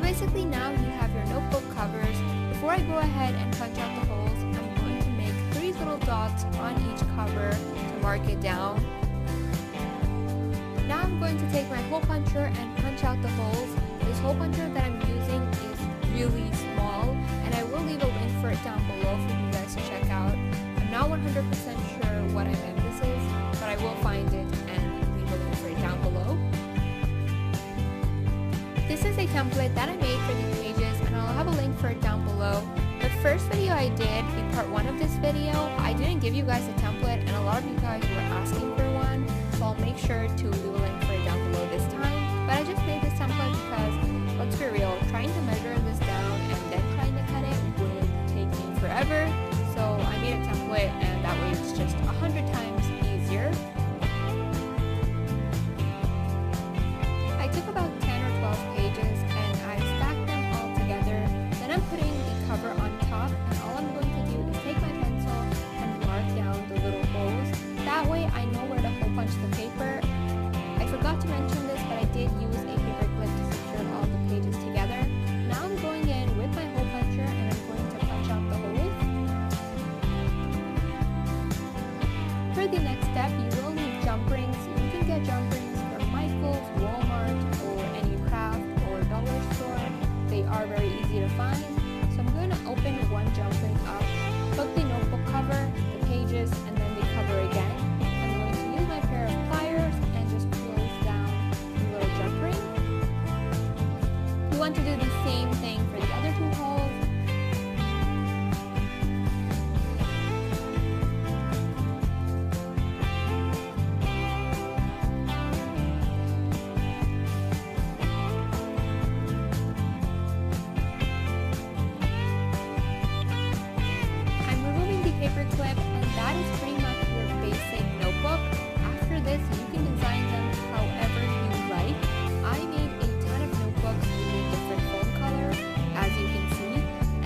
basically now you have your notebook covers. Before I go ahead and punch out the holes, I'm going to make 3 little dots on each cover to mark it down. Now I'm going to take my hole puncher and punch out the holes. This hole puncher that I'm using is really small, and I will leave a link for it down below for you guys to check out. I'm not 100% sure what I meant this is, but I will find it and leave a link for it down below. This is a template that I made for these pages, and I'll have a link for it down below. The first video I did, in part 1 of this video, I didn't give you guys a template, and a lot of you guys were asking for one, so I'll make sure to leave a link for it down below this time. But I just made this template because, let's be real, trying to measure this down and then trying to cut it would take me forever. So I made a template, and that way it's just 100 times easier. I took about 10 or 12 pages and I stacked them all together. Then I'm putting the cover on top, and all I'm going to do is take my pencil and mark down the little holes. That way I know where to hole punch the paper. I forgot to mention this, but I did use a paper clip to secure all the pages together. Now I'm going in with my hole puncher and I'm going to punch out the holes. For the next step, you will need jump rings. You can get jump rings from Michael's, Walmart, or any craft or dollar store. They are very easy to find. So I'm going to open one jump ring up, hook the notebook cover, the pages, and then the cover again. I'm going to use my pair of pliers and just close down the little jump ring. You want to do the same thing for the other 2 holes. Paper clip, and that is pretty much your basic notebook. After this, you can design them however you like. I made a ton of notebooks with different foam colors, as you can see,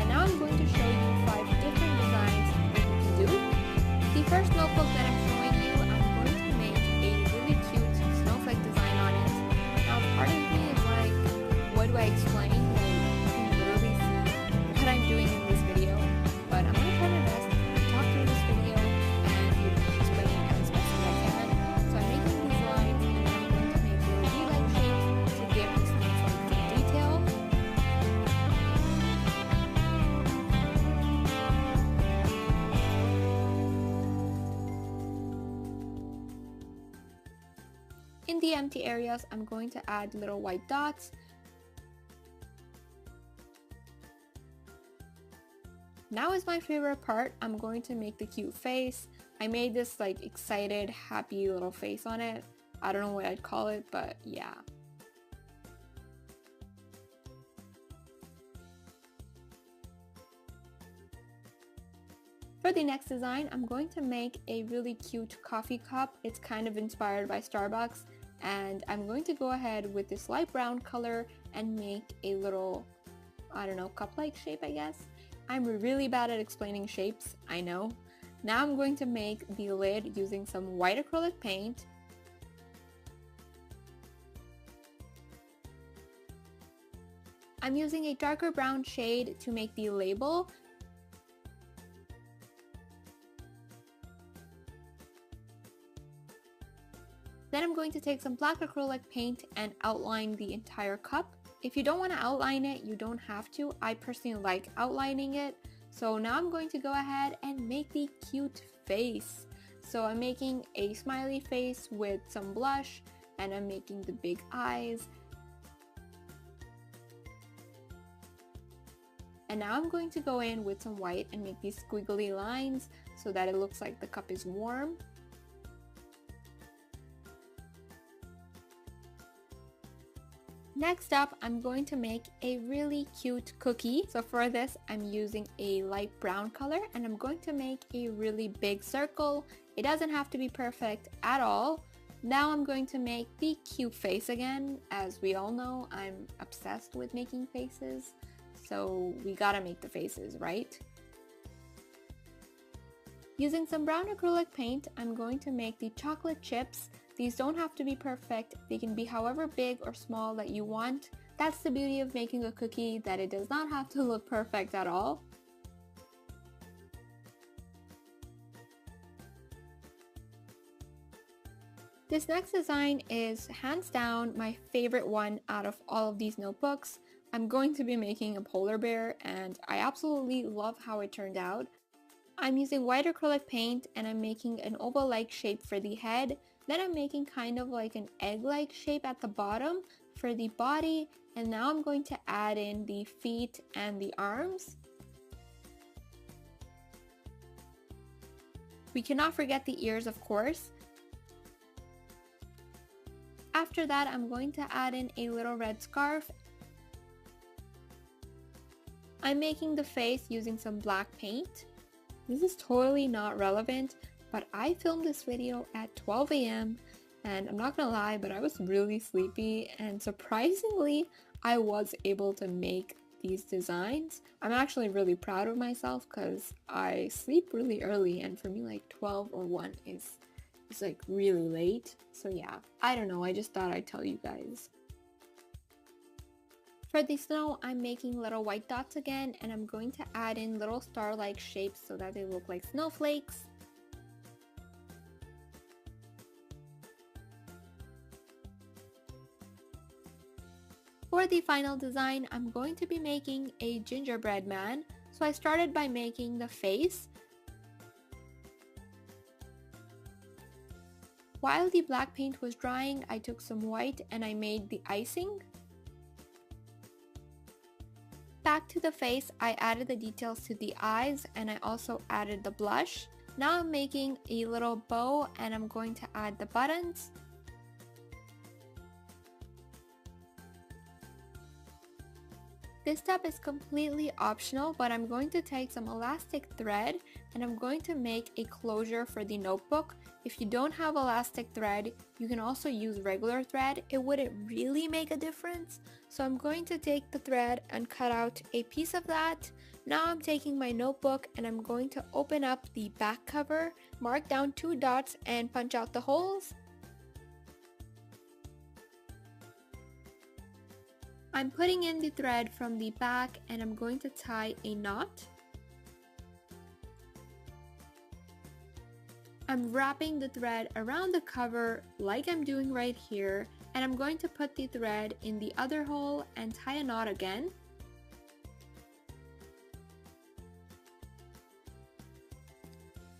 and now I'm going to show you 5 different designs that you can do. The first notebook that I'm showing you, I'm going to make a really cute snowflake design on it. Now, part of me is like, what do I explain? Like, you can literally see what I'm doing in this video, but I'm going to try my best through this video and explain it as best as I can. So I'm making these lines, and I'm going to make little V-like shapes to give this snowflake some detail. In the empty areas, I'm going to add little white dots. Now is my favorite part. I'm going to make the cute face. I made this like excited, happy little face on it. I don't know what I'd call it, but yeah. For the next design, I'm going to make a really cute coffee cup. It's kind of inspired by Starbucks, and I'm going to go ahead with this light brown color and make a little, I don't know, cup-like shape, I guess. I'm really bad at explaining shapes, I know. Now I'm going to make the lid using some white acrylic paint. I'm using a darker brown shade to make the label. Then I'm going to take some black acrylic paint and outline the entire cup. If you don't want to outline it, you don't have to. I personally like outlining it. So now I'm going to go ahead and make the cute face. So I'm making a smiley face with some blush, and I'm making the big eyes. And now I'm going to go in with some white and make these squiggly lines so that it looks like the cup is warm. Next up, I'm going to make a really cute cookie. So for this, I'm using a light brown color, and I'm going to make a really big circle. It doesn't have to be perfect at all. Now I'm going to make the cute face again. As we all know, I'm obsessed with making faces, so we gotta make the faces, right? Using some brown acrylic paint, I'm going to make the chocolate chips. These don't have to be perfect. They can be however big or small that you want. That's the beauty of making a cookie, that it does not have to look perfect at all. This next design is hands down my favorite one out of all of these notebooks. I'm going to be making a polar bear and I absolutely love how it turned out. I'm using white acrylic paint and I'm making an oval-like shape for the head. Then I'm making kind of like an egg-like shape at the bottom for the body, and now I'm going to add in the feet and the arms. We cannot forget the ears, of course. After that, I'm going to add in a little red scarf. I'm making the face using some black paint. This is totally not relevant, but I filmed this video at 12 a.m. and I'm not gonna lie, but I was really sleepy, and surprisingly, I was able to make these designs. I'm actually really proud of myself because I sleep really early, and for me like 12 or 1 is like really late. So yeah, I don't know, I just thought I'd tell you guys. For the snow, I'm making little white dots again, and I'm going to add in little star-like shapes so that they look like snowflakes. For the final design, I'm going to be making a gingerbread man. So I started by making the face. While the black paint was drying, I took some white and I made the icing. Back to the face, I added the details to the eyes and I also added the blush. Now I'm making a little bow and I'm going to add the buttons. This step is completely optional, but I'm going to take some elastic thread and I'm going to make a closure for the notebook. If you don't have elastic thread, you can also use regular thread. It wouldn't really make a difference. So I'm going to take the thread and cut out a piece of that. Now I'm taking my notebook and I'm going to open up the back cover, mark down 2 dots and punch out the holes. I'm putting in the thread from the back and I'm going to tie a knot. I'm wrapping the thread around the cover like I'm doing right here, and I'm going to put the thread in the other hole and tie a knot again.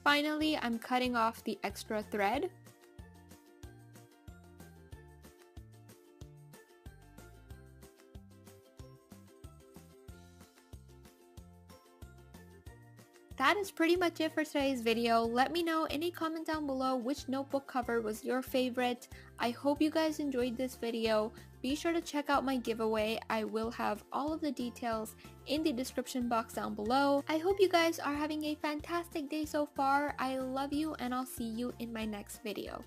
Finally, I'm cutting off the extra thread. That is pretty much it for today's video. Let me know in a comment down below which notebook cover was your favorite. I hope you guys enjoyed this video. Be sure to check out my giveaway. I will have all of the details in the description box down below. I hope you guys are having a fantastic day so far. I love you and I'll see you in my next video.